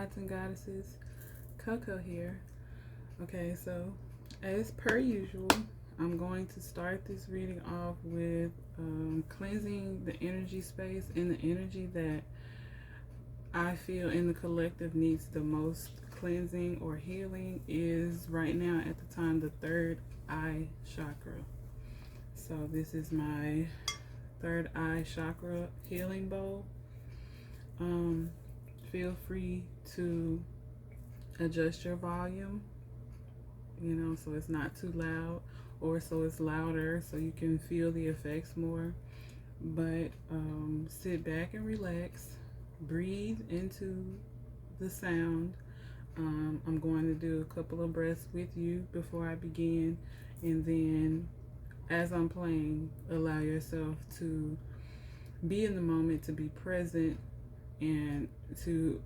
gods and goddesses, Coco here. Okay, so as per usual, I'm going to start this reading off with cleansing the energy space and the energy that I feel in the collective needs the most cleansing or healing is right now at the time the third eye chakra. So this is my third eye chakra healing bowl. Feel free to adjust your volume, so it's not too loud or so it's louder so you can feel the effects more. But sit back and relax, breathe into the sound. I'm going to do a couple of breaths with you before I begin, and then as I'm playing, allow yourself to be in the moment, to be present, and to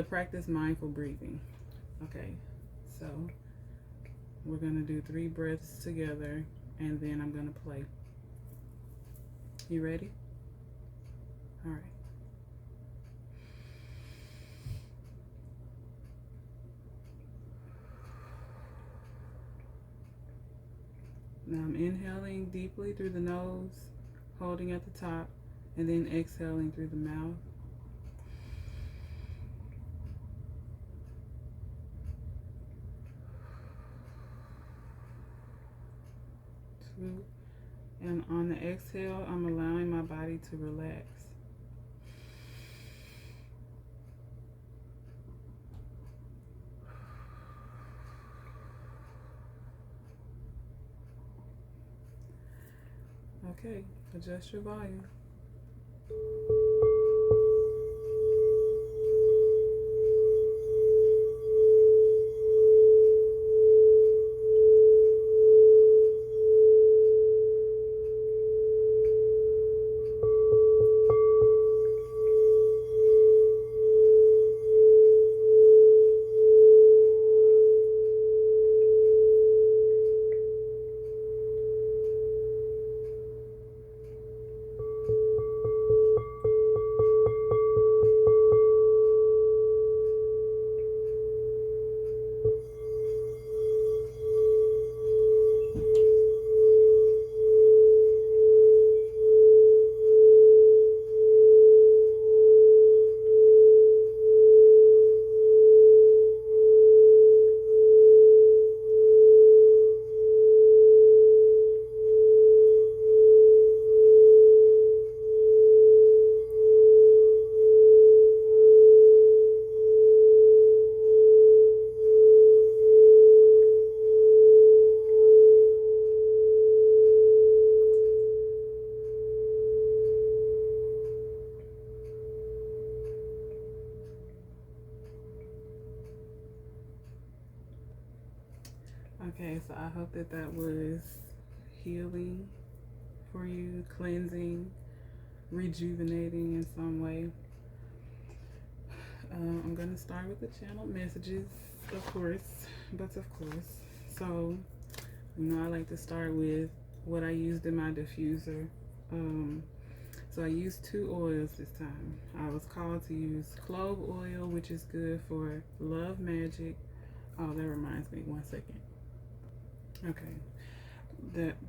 practice mindful breathing. Okay, so we're going to do 3 breaths together, and then I'm going to play. You ready? All right. Now I'm inhaling deeply through the nose, holding at the top, and then exhaling through the mouth. And on the exhale, I'm allowing my body to relax. Okay, adjust your volume. Okay, so I hope that was healing for you, cleansing, rejuvenating in some way. I'm going to start with the channel messages, of course. So, I like to start with what I used in my diffuser. So I used 2 oils this time. I was called to use clove oil, which is good for love magic. Oh, that reminds me, 1 second. Okay,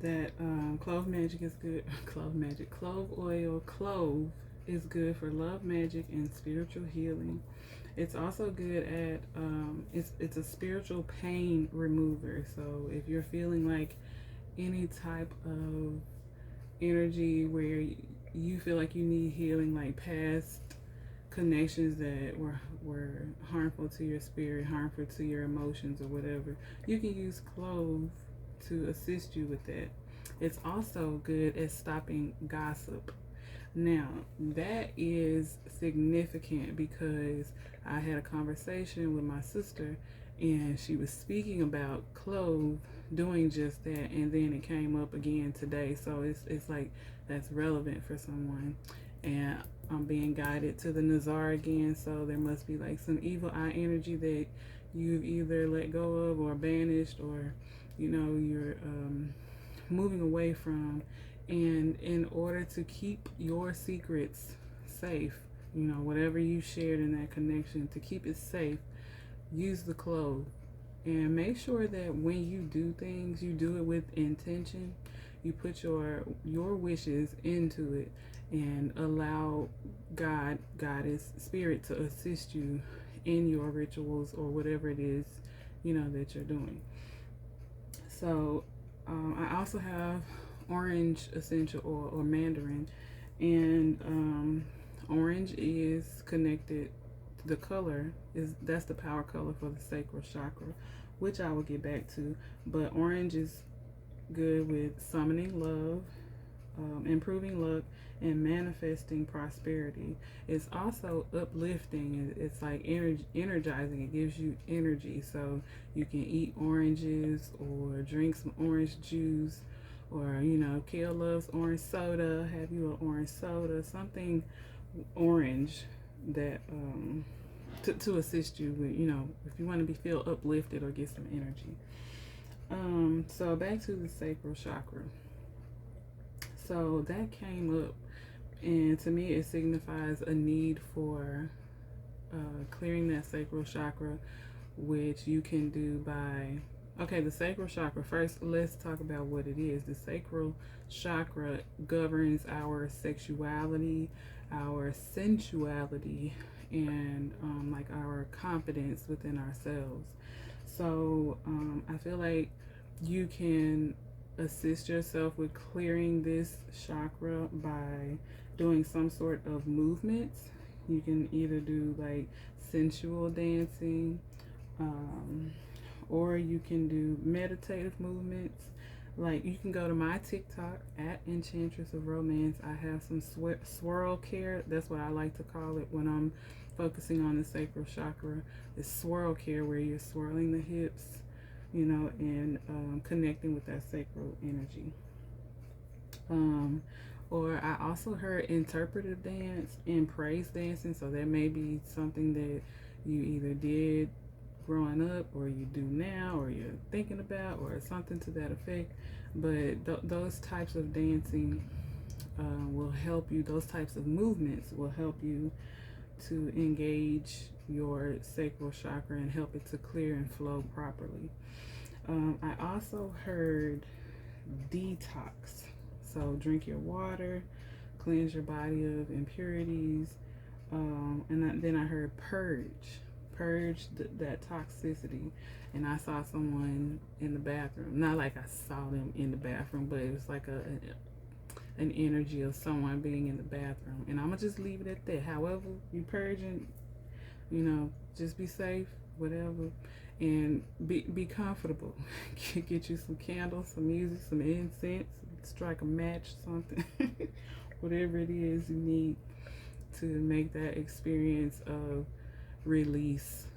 that clove magic is good. Clove oil, clove is good for love magic and spiritual healing. It's also good at it's a spiritual pain remover. So if you're feeling like any type of energy where you feel like you need healing, like past connections that were harmful to your spirit, harmful to your emotions or whatever, you can use clove to assist you with that. It's also good at stopping gossip. Now, that is significant because I had a conversation with my sister and she was speaking about clove doing just that, and then it came up again today. So it's like that's relevant for someone. And I'm being guided to the Nazar again, so there must be like some evil eye energy that you've either let go of or banished, or you're moving away from. And in order to keep your secrets safe, you know, whatever you shared in that connection, to keep it safe, use the clove. And make sure that when you do things, you do it with intention. You put your wishes into it and allow God, Goddess, Spirit to assist you in your rituals or whatever it is, you know, that you're doing. So I also have orange essential oil or mandarin, and orange is connected. The color is, that's the power color for the sacral chakra, which I will get back to. But orange is good with summoning love, improving luck, and manifesting prosperity. It's also uplifting. It's like energizing. It gives you energy. So you can eat oranges or drink some orange juice, or, you know, Kale loves orange soda. Have you an orange soda, something orange that to assist you with, you know, if you want to feel uplifted or get some energy. So back to the sacral chakra. So that came up, and to me it signifies a need for clearing that sacral chakra, which you can do by, okay, the sacral chakra, first let's talk about what it is. The sacral chakra governs our sexuality, our sensuality, and like our confidence within ourselves. So I feel like you can assist yourself with clearing this chakra by doing some sort of movements. You can either do like sensual dancing, or you can do meditative movements. Like, you can go to my TikTok at Enchantress of Romance. I have some swirl care. That's what I like to call it when I'm focusing on the sacral chakra. It's swirl care, where you're swirling the hips, you know, and connecting with that sacral energy. Or I also heard interpretive dance and praise dancing. So that may be something that you either did growing up, or you do now, or you're thinking about, or something to that effect. But those types of dancing will help you. Those types of movements will help you to engage your sacral chakra and help it to clear and flow properly. I also heard detox. So drink your water, cleanse your body of impurities, and then I heard purge that toxicity. And I saw someone in the bathroom, not like I saw them in the bathroom, but it was like an energy of someone being in the bathroom. And I'm gonna just leave it at that. However you purging, you know, just be safe, whatever, and be comfortable. Get you some candles, some music, some incense, strike a match, something. Whatever it is you need to make that experience of release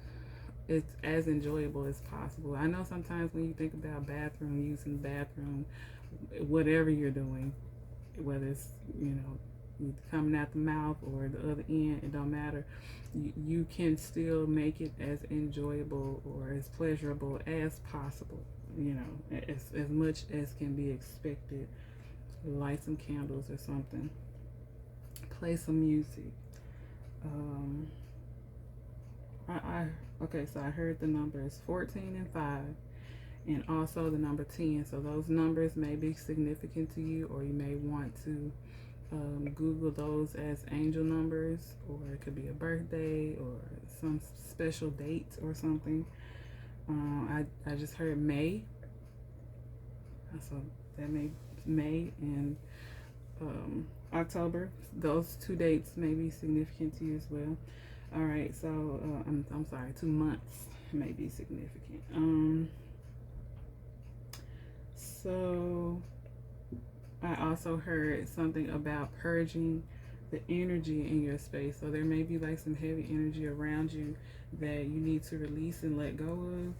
it's as enjoyable as possible. I know sometimes when you think about bathroom, using the bathroom, whatever you're doing, whether it's, you know, coming out the mouth or the other end, it don't matter. You can still make it as enjoyable or as pleasurable as possible, you know, as much as can be expected. Light some candles or something, play some music. Okay, so I heard the numbers 14 and 5, and also the number 10. So those numbers may be significant to you, or you may want to Google those as angel numbers, or it could be a birthday or some special date or something. I just heard May, so that May and October. Those 2 dates may be significant to you as well. All right, so I'm sorry, 2 months may be significant. So I also heard something about purging the energy in your space. So there may be like some heavy energy around you that you need to release and let go of.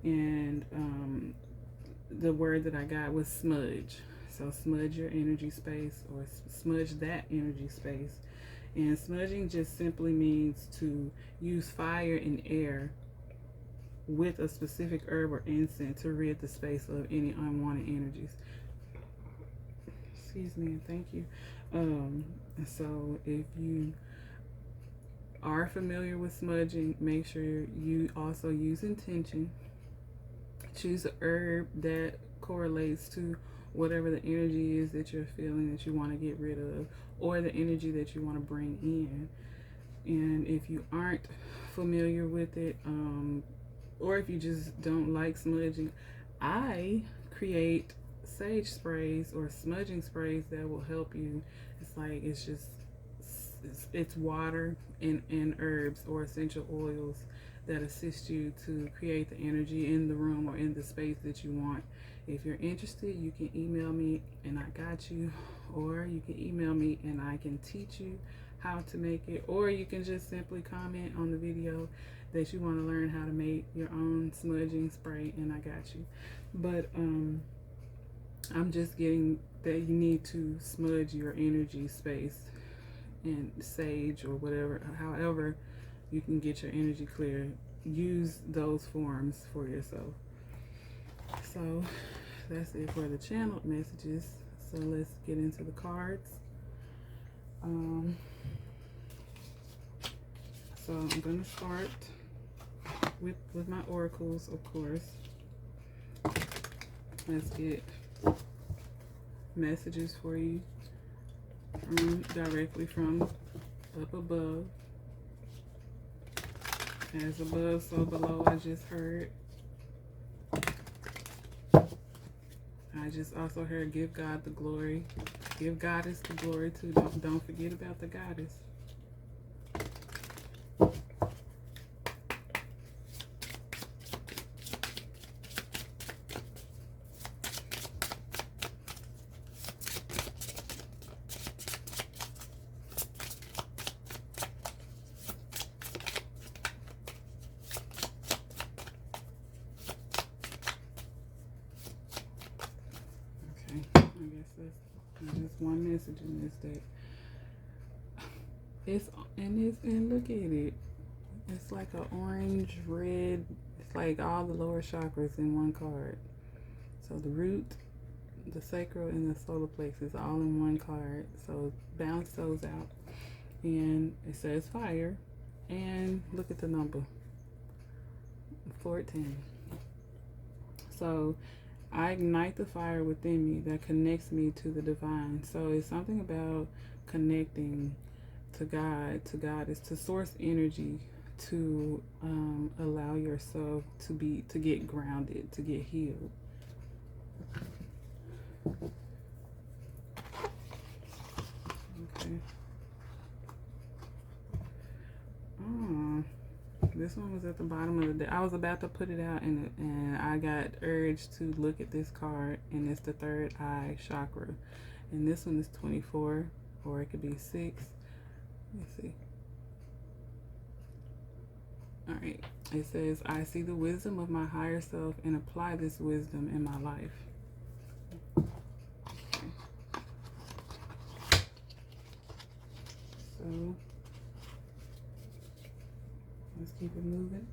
And the word that I got was smudge. So smudge your energy space, or smudge that energy space. And smudging just simply means to use fire and air with a specific herb or incense to rid the space of any unwanted energies. Excuse me, and thank you. So if you are familiar with smudging, make sure you also use intention. Choose a herb that correlates to whatever the energy is that you're feeling that you want to get rid of, or the energy that you want to bring in. And if you aren't familiar with it, or if you just don't like smudging, I create sage sprays or smudging sprays that will help you. It's water and herbs or essential oils that assist you to create the energy in the room or in the space that you want. If you're interested, you can email me and I got you, or you can email me and I can teach you how to make it, or you can just simply comment on the video that you want to learn how to make your own smudging spray and I got you. But I'm just getting that you need to smudge your energy space and sage or whatever, however you can get your energy clear. Use those forms for yourself. So that's it for the channeled messages. So let's get into the cards. So I'm gonna start with my oracles, of course. Let's get messages for you directly from up above. As above, so below, I just heard. I just also heard give God the glory. Give Goddess the glory too. Don't forget about the Goddess. Just one message in this deck. And look at it. It's like an orange, red. It's like all the lower chakras in one card. So the root, the sacral, and the solar plexus all in one card. So bounce those out. And it says fire. And look at the number. 14. So I ignite the fire within me that connects me to the divine. So it's something about connecting to God, is to source energy, to allow yourself to get grounded, to get healed. Okay. This one was at the bottom of the deck. I was about to put it out and I got urged to look at this card, and it's the third eye chakra. And this one is 24, or it could be 6. Let's see. Alright. It says, I see the wisdom of my higher self and apply this wisdom in my life. Okay. So let's keep it moving.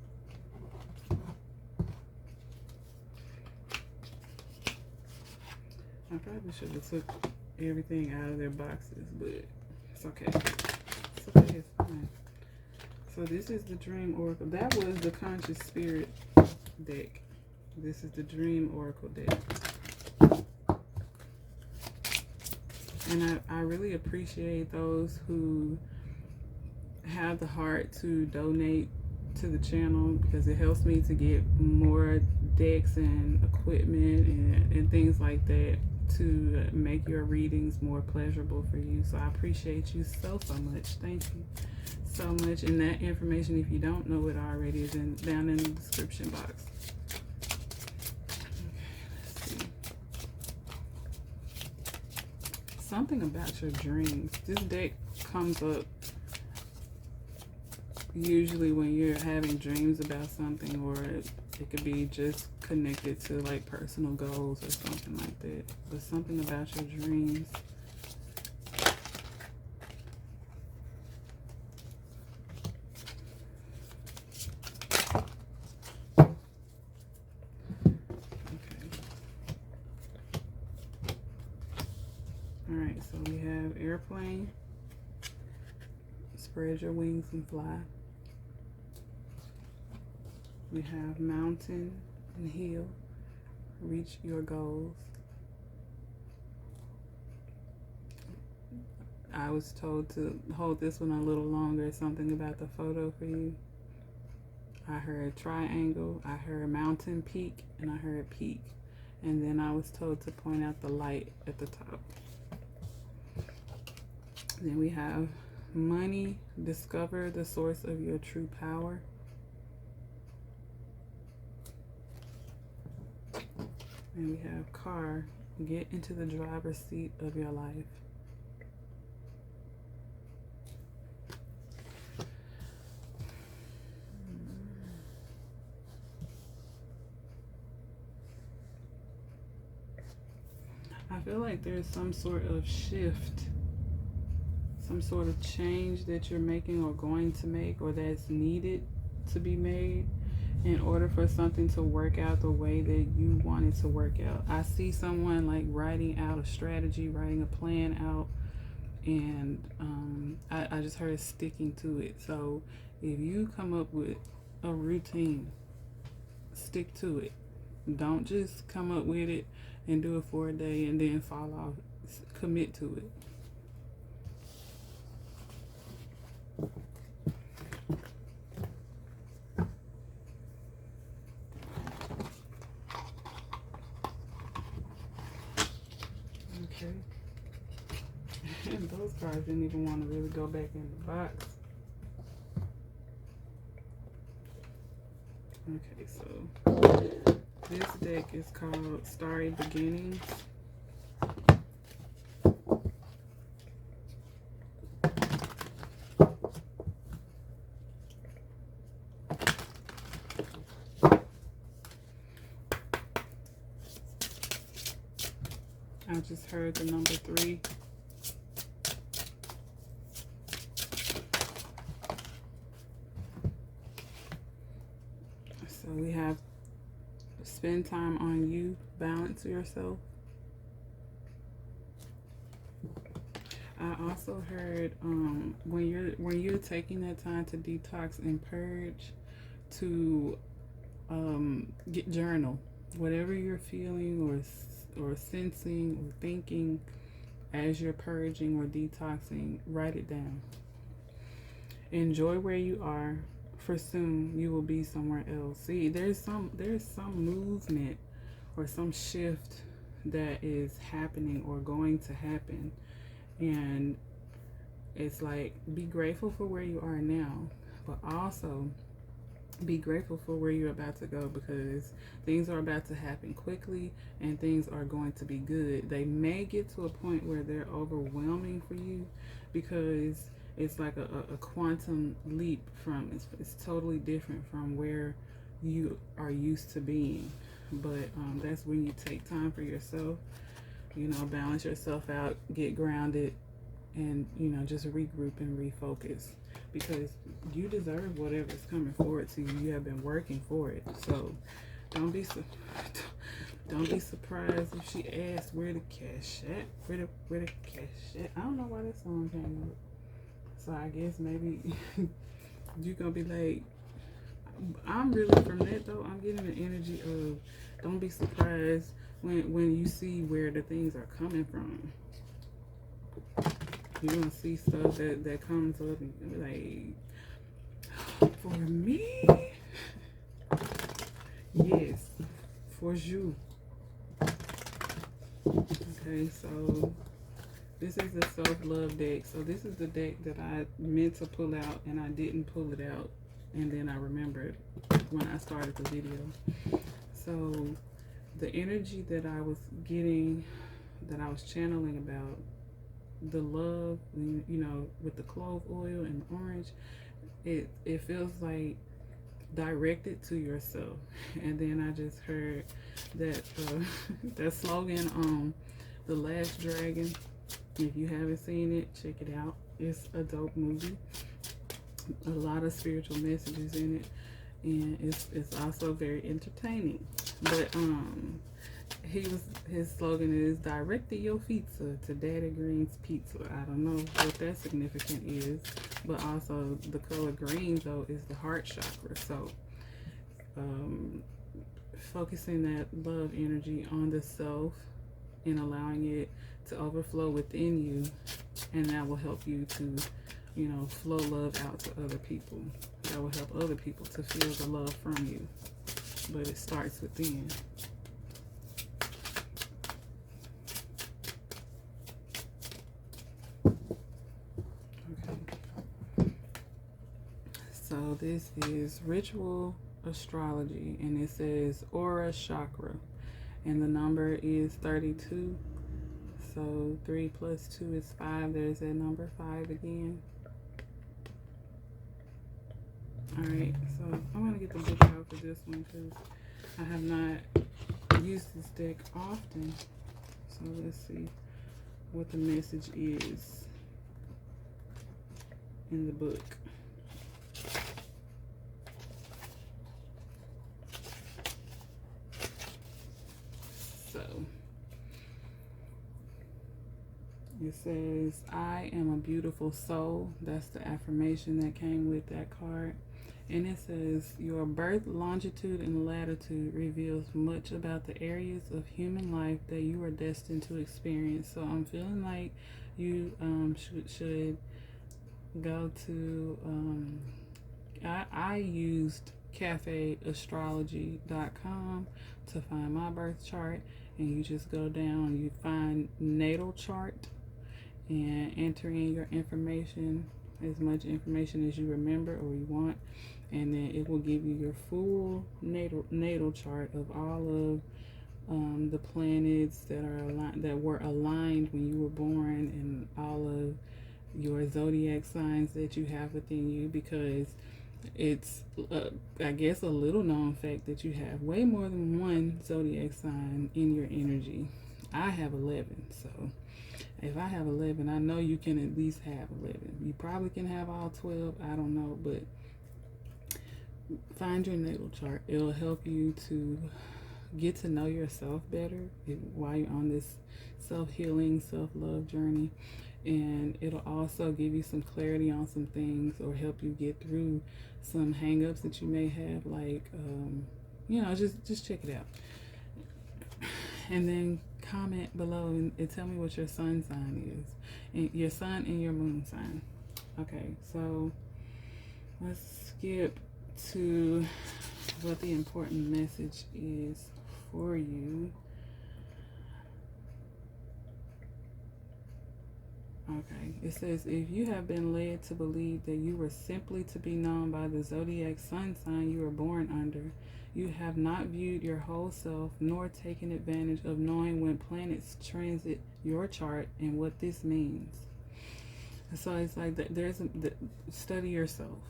I probably should have took everything out of their boxes, but it's okay. It's okay, it's fine. So this is the Dream Oracle. That was the Conscious Spirit deck. This is the Dream Oracle deck. And I really appreciate those who have the heart to donate to the channel, because it helps me to get more decks and equipment and things like that to make your readings more pleasurable for you. So I appreciate you so much. Thank you so much. And that information, if you don't know it already, is down in the description box. Okay, let's see. Something about your dreams. This deck comes up usually when you're having dreams about something, or it could be just connected to like personal goals or something like that. But something about your dreams. Alright, so we have airplane, spread your wings and fly. We have mountain and hill, reach your goals. I was told to hold this one a little longer, something about the photo for you. I heard triangle, I heard mountain peak, and I heard peak. And then I was told to point out the light at the top. Then we have money, discover the source of your true power. And we have car, get into the driver's seat of your life. I feel like there's some sort of shift, some sort of change that you're making or going to make, or that's needed to be made in order for something to work out the way that you want it to work out. I see someone like writing out a strategy, writing a plan out, and I just heard sticking to it. So if you come up with a routine, stick to it. Don't just come up with it and do it for a day and then fall off. Commit to it. Okay. And those cards didn't even want to really go back in the box. Okay, so this deck is called Starry Beginnings. I just heard the number 3. So we have spend time on you, balance yourself. I also heard when you're taking that time to detox and purge, to get journal whatever you're feeling or sensing or thinking as you're purging or detoxing. Write it down. Enjoy where you are, for soon you will be somewhere else. See, there's some movement or some shift that is happening or going to happen, and it's like, be grateful for where you are now, but also be grateful for where you're about to go, because things are about to happen quickly and things are going to be good. They may get to a point where they're overwhelming for you, because it's like a quantum leap from, it's totally different from where you are used to being. But that's when you take time for yourself, balance yourself out, get grounded, and just regroup and refocus, because you deserve whatever's coming forward to you. You have been working for it. So don't be surprised if she asks where the cash at, where the cash at. I don't know why this song came up. So I guess maybe you're gonna be like, I'm really, from that though, I'm getting the energy of, don't be surprised when you see where the things are coming from. You're gonna see stuff that comes up and you're gonna be like, for me? Yes, for you. Okay, so this is the self-love deck. So this is the deck that I meant to pull out and I didn't pull it out, and then I remembered when I started the video. So the energy that I was getting, that I was channeling about the love, with the clove oil and the orange, it feels like directed to yourself. And then I just heard that that slogan on The Last Dragon. If you haven't seen it, check it out. It's a dope movie. A lot of spiritual messages in it, and it's also very entertaining. But his slogan is directed your pizza to Daddy Green's Pizza. I don't know what that significant is, but also the color green though is the heart chakra. So focusing that love energy on the self and allowing it to overflow within you, and that will help you to, flow love out to other people. That will help other people to feel the love from you. But it starts within. Okay. So this is ritual astrology, and it says aura chakra, and the number is 32. So 3 plus 2 is 5. There's that number 5 again. Alright, so I'm going to get the book out for this one because I have not used this deck often. So let's see what the message is in the book. So it says, I am a beautiful soul. That's the affirmation that came with that card. And it says, your birth longitude and latitude reveals much about the areas of human life that you are destined to experience. So I'm feeling like you should go to, I used cafeastrology.com to find my birth chart. And you just go down, you find natal chart and enter in your information, as much information as you remember or you want, and then it will give you your full natal chart of all of the planets that were aligned when you were born, and all of your zodiac signs that you have within you, because it's I guess a little known fact that you have way more than one zodiac sign in your energy. I have 11, so if I have 11, I know you can at least have 11. You probably can have all 12, I don't know, but find your natal chart. It'll help you to get to know yourself better while you're on this self-healing, self-love journey. And it'll also give you some clarity on some things, or help you get through some hang-ups that you may have, like just check it out. And then comment below and tell me what your sun sign is, and your sun and your moon sign. Okay, so let's skip to what the important message is for you. Okay, it says, if you have been led to believe that you were simply to be known by the zodiac sun sign you were born under, you have not viewed your whole self nor taken advantage of knowing when planets transit your chart and what this means. So it's like that. Study yourself.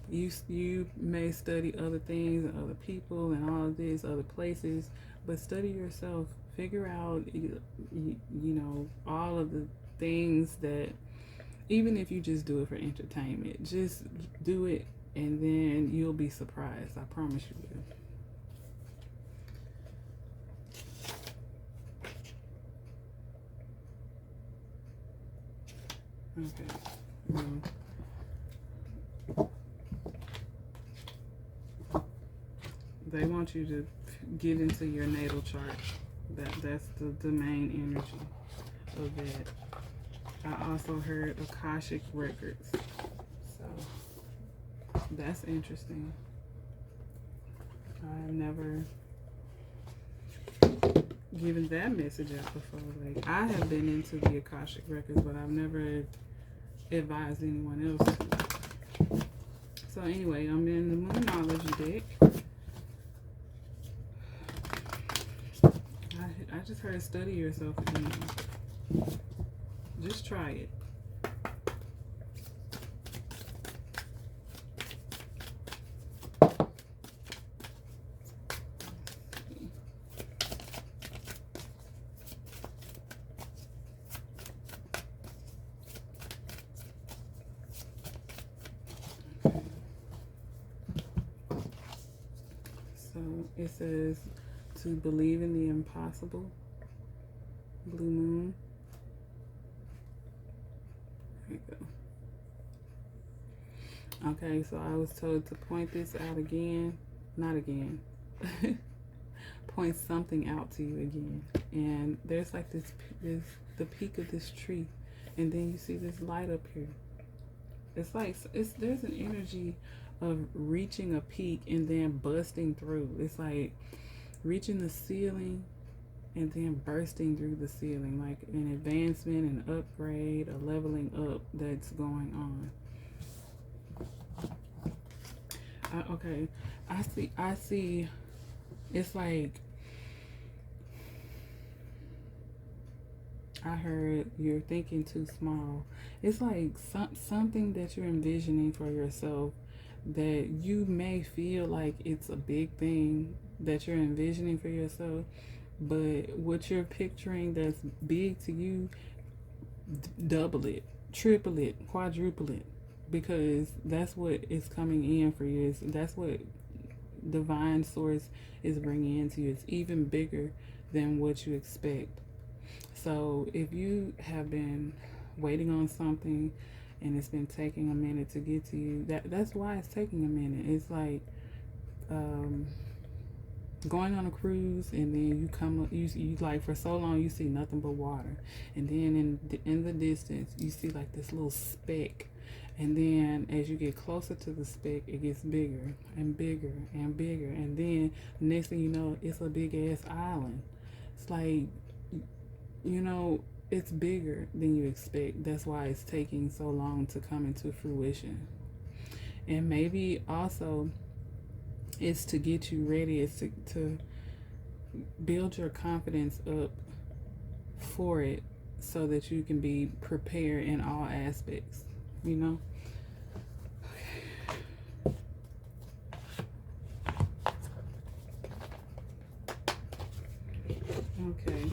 You may study other things and other people and all of this, other places, but study yourself. Figure out, all of the things that, even if you just do it for entertainment, just do it, and then you'll be surprised. I promise you will. Okay. They want you to get into your natal chart. That's the main energy of that. I also heard Akashic Records. So that's interesting. I've never given that message out before. Like, I have been into the Akashic Records, but I've never advised anyone else to. So anyway, I'm in the Moonology deck. I just heard study yourself again. Just try it. So it says, to believe in the impossible. Blue moon. There you go. Okay, so I was told to point this out again. Not again. Point something out to you again. And there's like this the peak of this tree. And then you see this light up here. It's like there's an energy of reaching a peak and then busting through. It's like reaching the ceiling and then bursting through the ceiling, like an advancement, an upgrade, a leveling up that's going on. Okay, I see. It's like I heard you're thinking too small. It's like something that you're envisioning for yourself that you may feel like it's a big thing that you're envisioning for yourself, but what you're picturing that's big to you, double it, triple it, quadruple it, because that's what is coming in for you. That's what divine source is bringing into you. It's even bigger than what you expect. So if you have been waiting on something and it's been taking a minute to get to you, that's why it's taking a minute. It's like going on a cruise and then you come up, you like for so long you see nothing but water, and then in the distance you see like this little speck, and then as you get closer to the speck it gets bigger and bigger and bigger, and then the next thing you know it's a big ass island. It's like, you know, it's bigger than you expect. That's why it's taking so long to come into fruition. And maybe also it's to get you ready. It's to build your confidence up for it so that you can be prepared in all aspects, you know? Okay.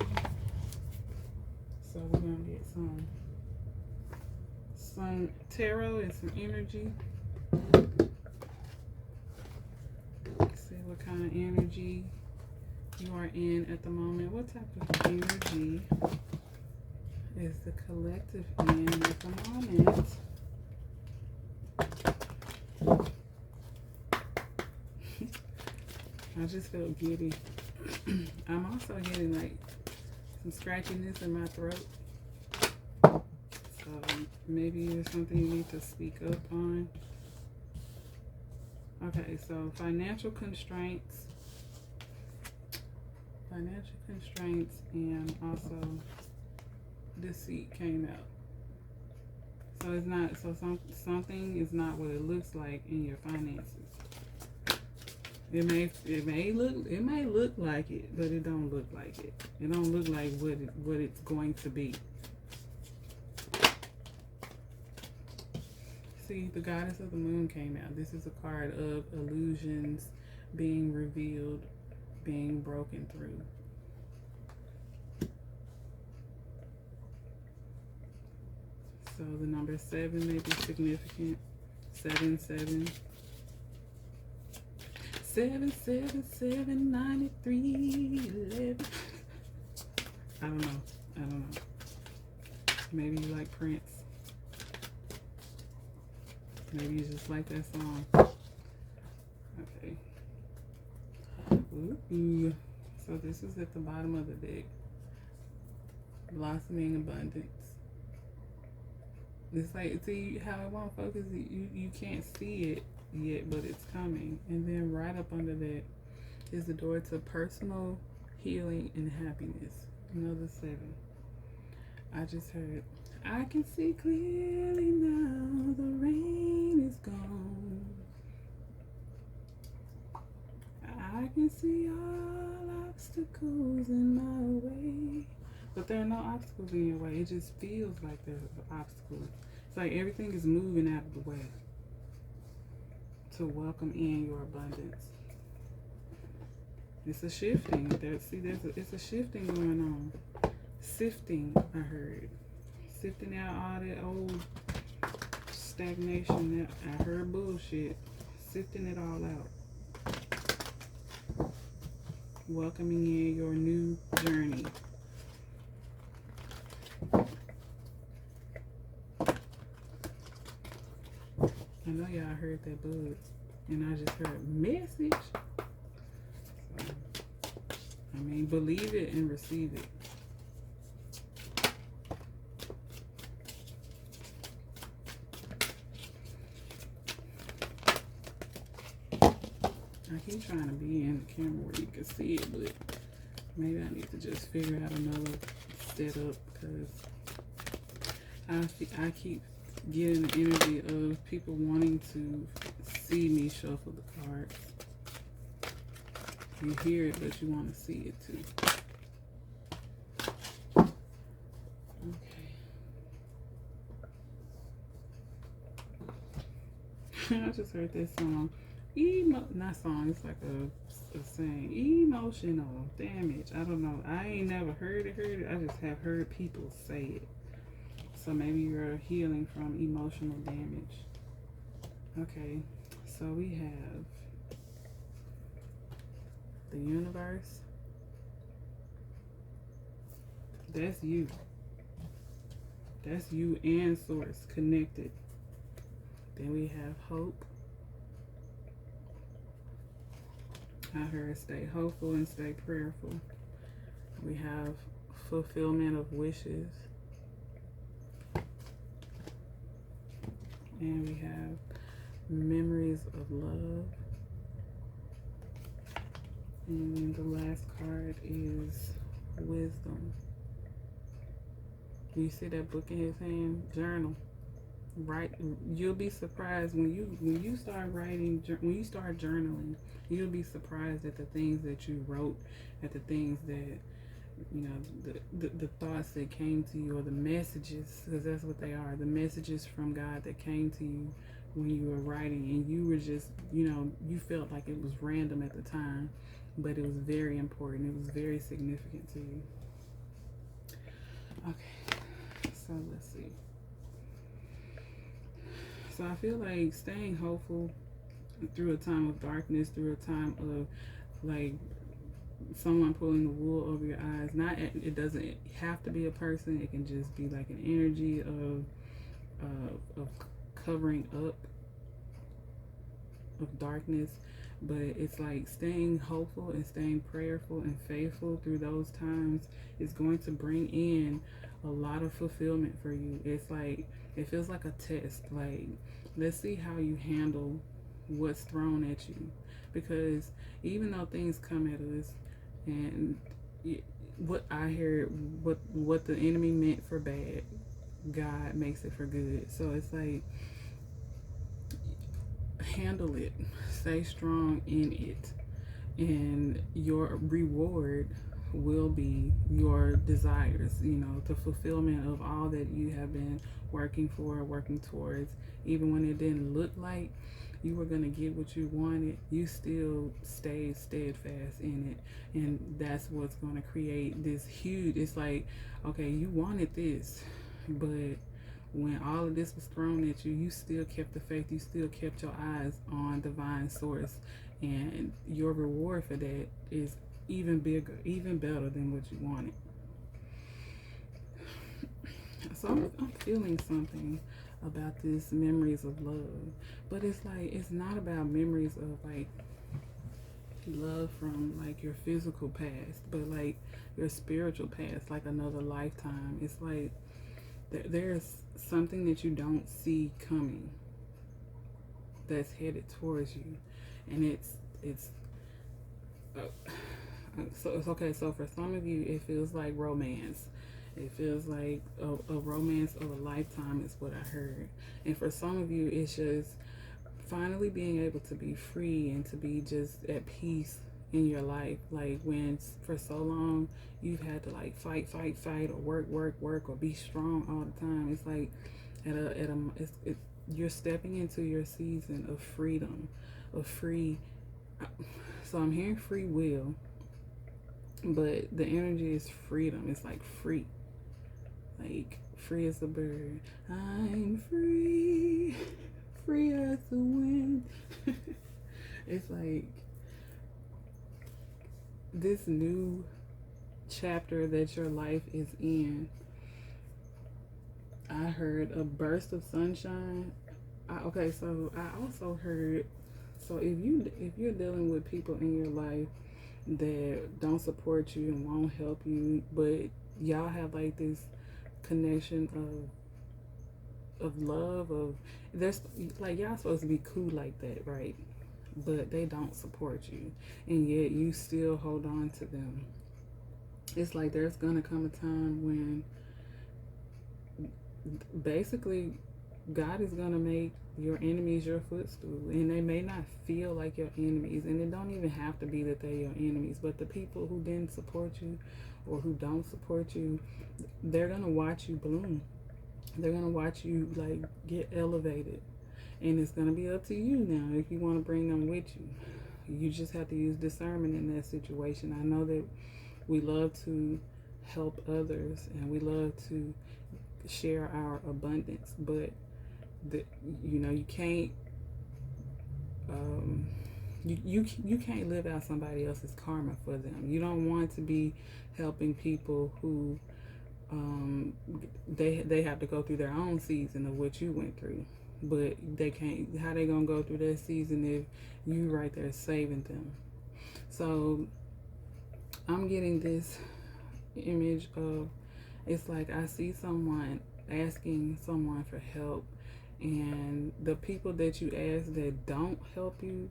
So we're going to get some tarot and some energy. See what kind of energy you are in at the moment. What type of energy is the collective in at the moment? I just felt giddy. I'm also getting like some scratchiness in my throat. So maybe there's something you need to speak up on. Okay, so financial constraints, and also deceit came out. So it's not, so something is not what it looks like in your finances. It may look like it, but it don't look like it. It don't look like what it's going to be. See, the Goddess of the Moon came out. This is a card of illusions being revealed, being broken through. So the number 7 may be significant. 7 7. 7 7 7 93 11. I don't know. Maybe you like Prince. Maybe you just like that song. Okay. Ooh. So this is at the bottom of the deck. Blossoming abundance. It's like, see how it won't focus? You can't see it yet, but it's coming. And then right up under that is the door to personal healing and happiness. Another 7. I just heard, I can see clearly now, the rain is gone. I can see all obstacles in my way. But there are no obstacles in your way. It just feels like there's obstacles. It's like everything is moving out of the way to welcome in your abundance. It's a shifting. It's a shifting going on. Sifting, I heard. Sifting out all that old stagnation that I heard bullshit. Sifting it all out. welcoming in your new journey. I know y'all heard that bug, and I just heard message. So, I mean, believe it and receive it. I keep trying to be in the camera where you can see it, but maybe I need to just figure out another setup because I keep getting the energy of people wanting to see me shuffle the cards. You hear it, but you want to see it too. Okay. I just heard this song. Not song, it's like a saying. Emotional damage. I don't know. I ain't never heard it. I just have heard people say it. So maybe you're healing from emotional damage. Okay, so we have the universe. That's you. That's you and source connected. Then we have hope. I heard stay hopeful and stay prayerful. We have fulfillment of wishes. And we have memories of love. And the last card is wisdom. You see that book in his hand? Journal. Right, you'll be surprised when you start writing, when you start journaling, you'll be surprised at the things that you wrote, at the things that, you know, the thoughts that came to you, or the messages, because that's what they are, the messages from God that came to you when you were writing, and you were just, you know, you felt like it was random at the time, but it was very important, it was very significant to you. Okay, so let's see. So I feel like staying hopeful through a time of darkness, through a time of like someone pulling the wool over your eyes. It doesn't have to be a person. It can just be like an energy of covering up of darkness. But it's like staying hopeful and staying prayerful and faithful through those times is going to bring in a lot of fulfillment for you. It's like, it feels like a test. Like, let's see how you handle what's thrown at you. Because even though things come at us, and what I heard, what the enemy meant for bad, God makes it for good. So it's like, handle it, stay strong in it, and your reward will be your desires, you know, the fulfillment of all that you have been working for, working towards. Even when it didn't look like you were going to get what you wanted, you still stayed steadfast in it, and that's what's going to create this huge, it's like, okay, you wanted this, but when all of this was thrown at you, you still kept the faith, you still kept your eyes on divine source, and your reward for that is even bigger, even better than what you wanted. So I'm feeling something about this memories of love, but it's like, it's not about memories of like love from like your physical past, but like your spiritual past, like another lifetime. It's like there's something that you don't see coming that's headed towards you, and it's so it's okay. So for some of you, it feels like romance. It feels like a romance of a lifetime is what I heard. And for some of you, it's just finally being able to be free and to be just at peace in your life. Like when for so long you've had to like fight or work or be strong all the time. It's like you're stepping into your season of freedom, of free. So I'm hearing free will, but the energy is freedom. It's like free. Like free as a bird. I'm free, free as the wind. It's like this new chapter that your life is in, I heard a burst of sunshine. Okay, so I also heard, so if you're dealing with people in your life that don't support you and won't help you, but y'all have like this connection of love, of there's like y'all supposed to be cool like that, right? But they don't support you, and yet you still hold on to them. It's like there's gonna come a time when basically God is gonna make your enemies your footstool, and they may not feel like your enemies, and it don't even have to be that they're your enemies, but the people who didn't support you or who don't support you, they're gonna watch you bloom. They're gonna watch you like get elevated, and it's gonna be up to you now if you want to bring them with you. You just have to use discernment in that situation. I know that we love to help others and we love to share our abundance, but you can't you can't live out somebody else's karma for them. You don't want to be helping people who they have to go through their own season of what you went through, but they can't. How they gonna go through that season if you right there saving them? So I'm getting this image of, it's like I see someone asking someone for help, and the people that you ask that don't help you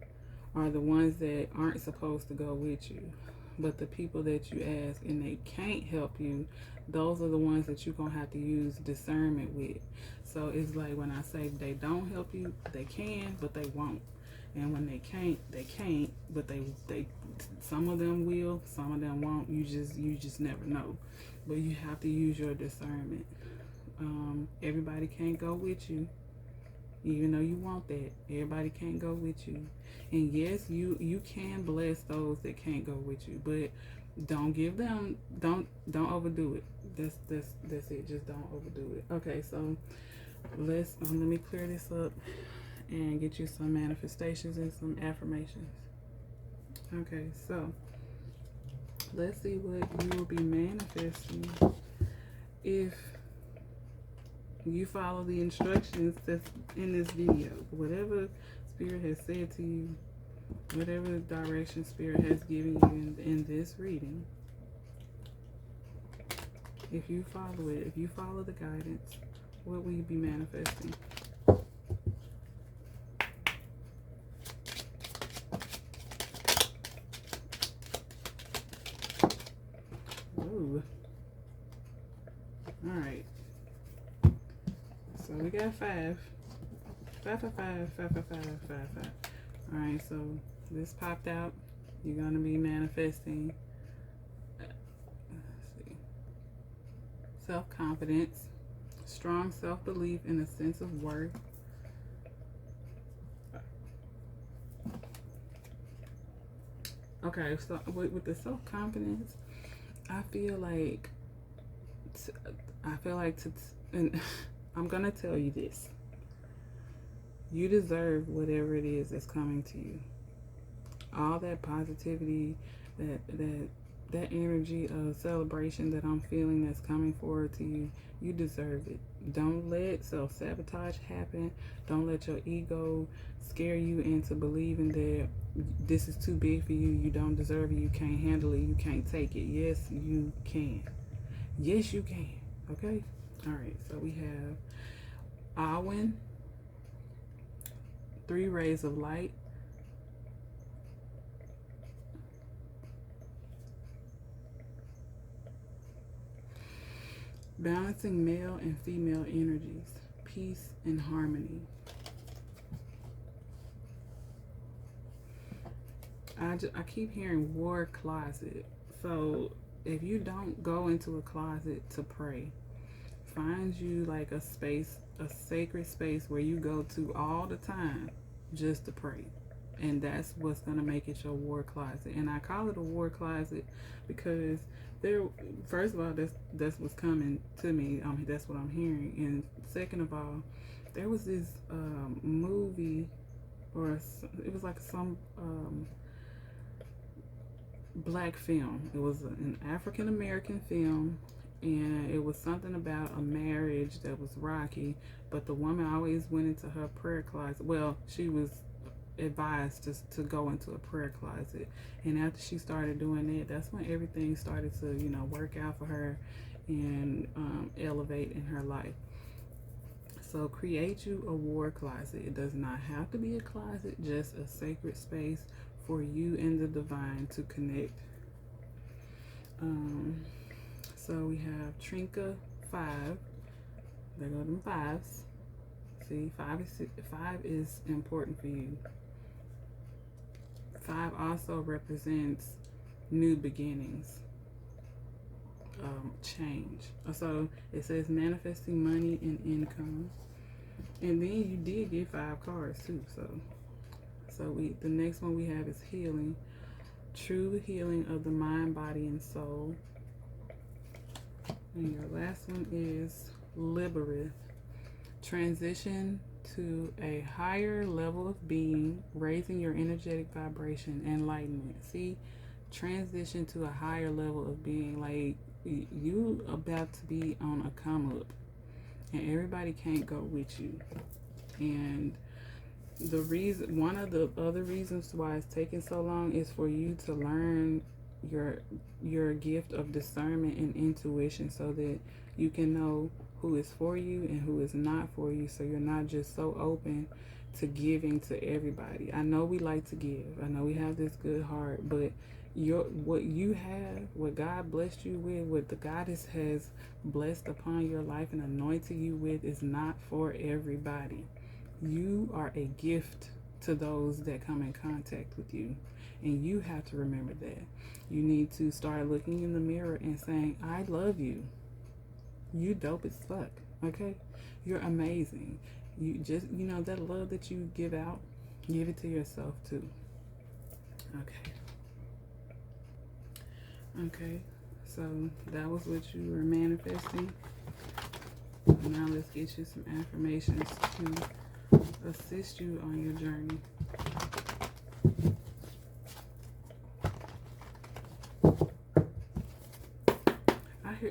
are the ones that aren't supposed to go with you. But the people that you ask and they can't help you, those are the ones that you're going to have to use discernment with. So it's like when I say they don't help you, they can, but they won't. And when they can't, but they some of them will, some of them won't. You just never know. But you have to use your discernment. Everybody can't go with you, even though you want that. Everybody can't go with you. And yes, you can bless those that can't go with you, but don't give them, don't overdo it. That's it. Just don't overdo it. Okay, so let me clear this up and get you some manifestations and some affirmations. Okay, so let's see what you will be manifesting if you follow the instructions that's in this video. Whatever Spirit has said to you, whatever direction Spirit has given you in this reading, if you follow it, if you follow the guidance, what will you be manifesting? Ooh. All right. So we got 5. 5, 5, 5, 5, 5, 5, 5, 5. All right, so this popped out. You're going to be manifesting, let's see, self-confidence, strong self-belief, and a sense of worth. Okay, so with the self-confidence, I feel like and I'm going to tell you this. You deserve whatever it is that's coming to you. All that positivity, that energy of celebration that I'm feeling that's coming forward to you, you deserve it. Don't let self-sabotage happen. Don't let your ego scare you into believing that this is too big for you, you don't deserve it, you can't handle it, you can't take it. Yes, you can. Yes, you can. Okay? Alright, so we have Awen, 3 rays of light. Balancing male and female energies, peace and harmony. I keep hearing war closet. So if you don't go into a closet to pray, find you like a space, a sacred space where you go to all the time just to pray. And that's what's going to make it your war closet. And I call it a war closet because first of all, that's what's coming to me. That's what I'm hearing. And second of all, there was this movie, or it was like some black film. It was an African American film, and it was something about a marriage that was rocky, but the woman always went into her prayer closet. Well, she was advised to go into a prayer closet, and after she started doing that, that's when everything started to work out for her and elevate in her life. So create you a war closet. It does not have to be a closet, just a sacred space for you and the divine to connect. So we have Trinka 5. There go them fives. See, five is important for you. 5 also represents new beginnings, change. So it says manifesting money and income, and then you did get 5 cards too. So the next one we have is healing, true healing of the mind, body, and soul. And your last one is Libereth, transition to a higher level of being, raising your energetic vibration, enlightenment. See, transition to a higher level of being, like you about to be on a come up, and everybody can't go with you. And one of the other reasons why it's taking so long is for you to learn your gift of discernment and intuition, so that you can know who is for you and who is not for you, so you're not just so open to giving to everybody. I know we like to give. I know we have this good heart, but what you have, what God blessed you with, what the Goddess has blessed upon your life and anointed you with, is not for everybody. You are a gift to those that come in contact with you, and you have to remember that. You need to start looking in the mirror and saying, I love you. You dope as fuck, okay? You're amazing. You just, that love that you give out, give it to yourself too. Okay, so that was what you were manifesting. Now let's get you some affirmations to assist you on your journey.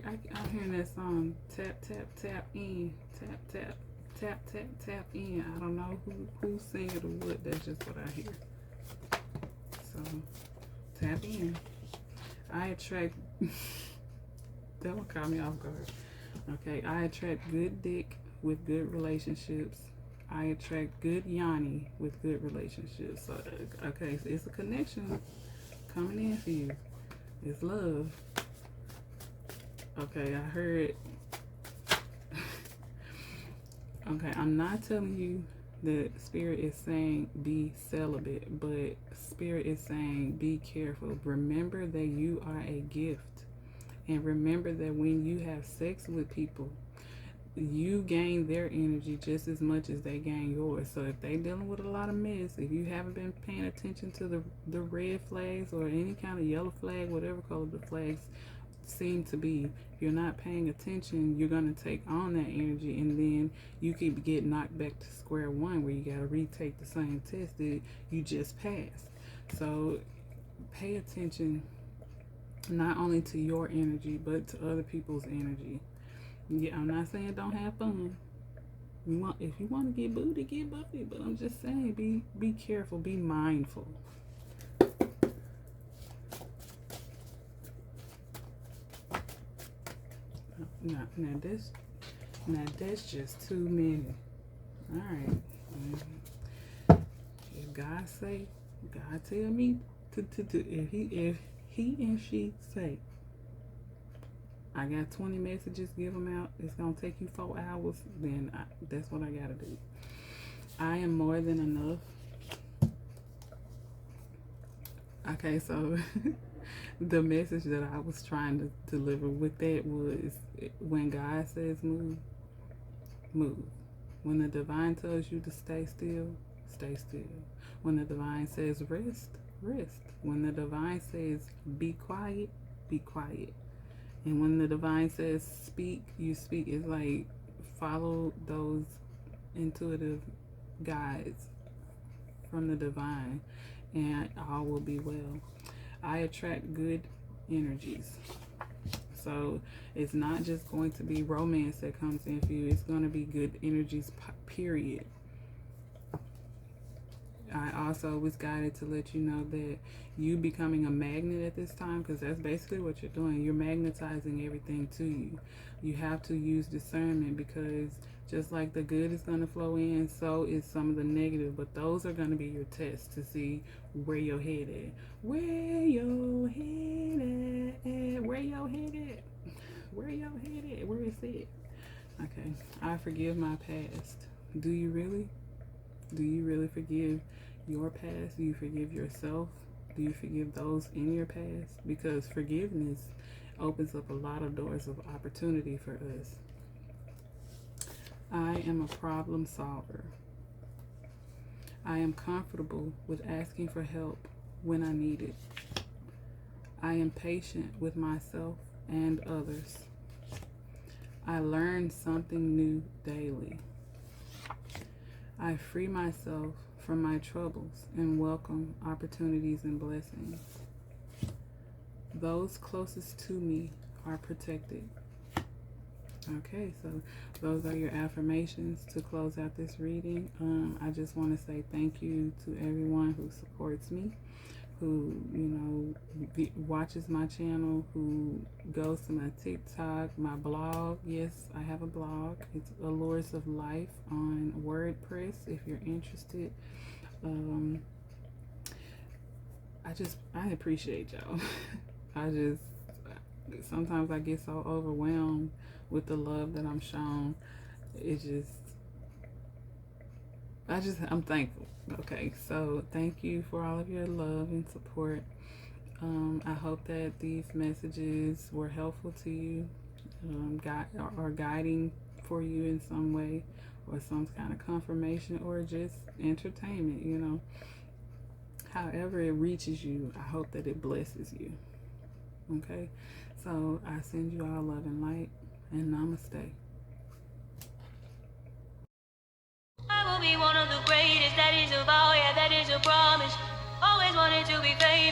I'm hearing that song, tap, tap, tap in, tap, tap, tap, tap, tap in. I don't know who's singing or what, that's just what I hear. So, tap in. I attract, that one caught me off guard. Okay, I attract good dick with good relationships. I attract good Yanni with good relationships. So, okay, so it's a connection coming in for you. It's love. Okay, I heard. Okay, I'm not telling you that Spirit is saying be celibate, but Spirit is saying be careful. Remember that you are a gift. And remember that when you have sex with people, you gain their energy just as much as they gain yours. So if they're dealing with a lot of mess, if you haven't been paying attention to the red flags or any kind of yellow flag, whatever color the flags seem to be, if you're not paying attention, you're going to take on that energy, and then you could get knocked back to square one, where you got to retake the same test that you just passed. So pay attention not only to your energy, but to other people's energy. Yeah, I'm not saying don't have fun. If you want to get booty, get booty, but I'm just saying be careful, be mindful. Now that's just too many. All right. If God say, God tell me to if he and she say, I got 20 messages, give them out, it's gonna take you 4 hours, then that's what I gotta do. I am more than enough. Okay, so the message that I was trying to deliver with that was, when God says move, move. When the divine tells you to stay still, stay still. When the divine says rest, rest. When the divine says be quiet, be quiet. And when the divine says speak, you speak. It's like follow those intuitive guides from the divine, and all will be well. I attract good energies. So it's not just going to be romance that comes in for you. It's going to be good energies, period. I also was guided to let you know that you becoming a magnet at this time, because that's basically what you're doing. You're magnetizing everything to you. You have to use discernment, because just like the good is going to flow in, so is some of the negative. But those are going to be your tests to see where your head at. Where your head at? Where your head at? Where your head at? Where is it? Okay. I forgive my past. Do you really? Do you really forgive your past? Do you forgive yourself? Do you forgive those in your past? Because forgiveness opens up a lot of doors of opportunity for us. I am a problem solver. I am comfortable with asking for help when I need it. I am patient with myself and others. I learn something new daily. I free myself from my troubles and welcome opportunities and blessings. Those closest to me are protected. Okay, so those are your affirmations to close out this reading. I just want to say thank you to everyone who supports me, who, watches my channel, who goes to my TikTok, my blog. Yes, I have a blog. It's Allures of Life on WordPress if you're interested. I appreciate y'all. Sometimes I get so overwhelmed with the love that I'm shown. I'm thankful. Okay, so thank you for all of your love and support. I hope that these messages were helpful to you, or guiding for you in some way, or some kind of confirmation, or just entertainment, However it reaches you, I hope that it blesses you. Okay? So I send you all love and light, and namaste. I will be one of the greatest, that is a vow, yeah, that is a promise. Always wanted to be famous.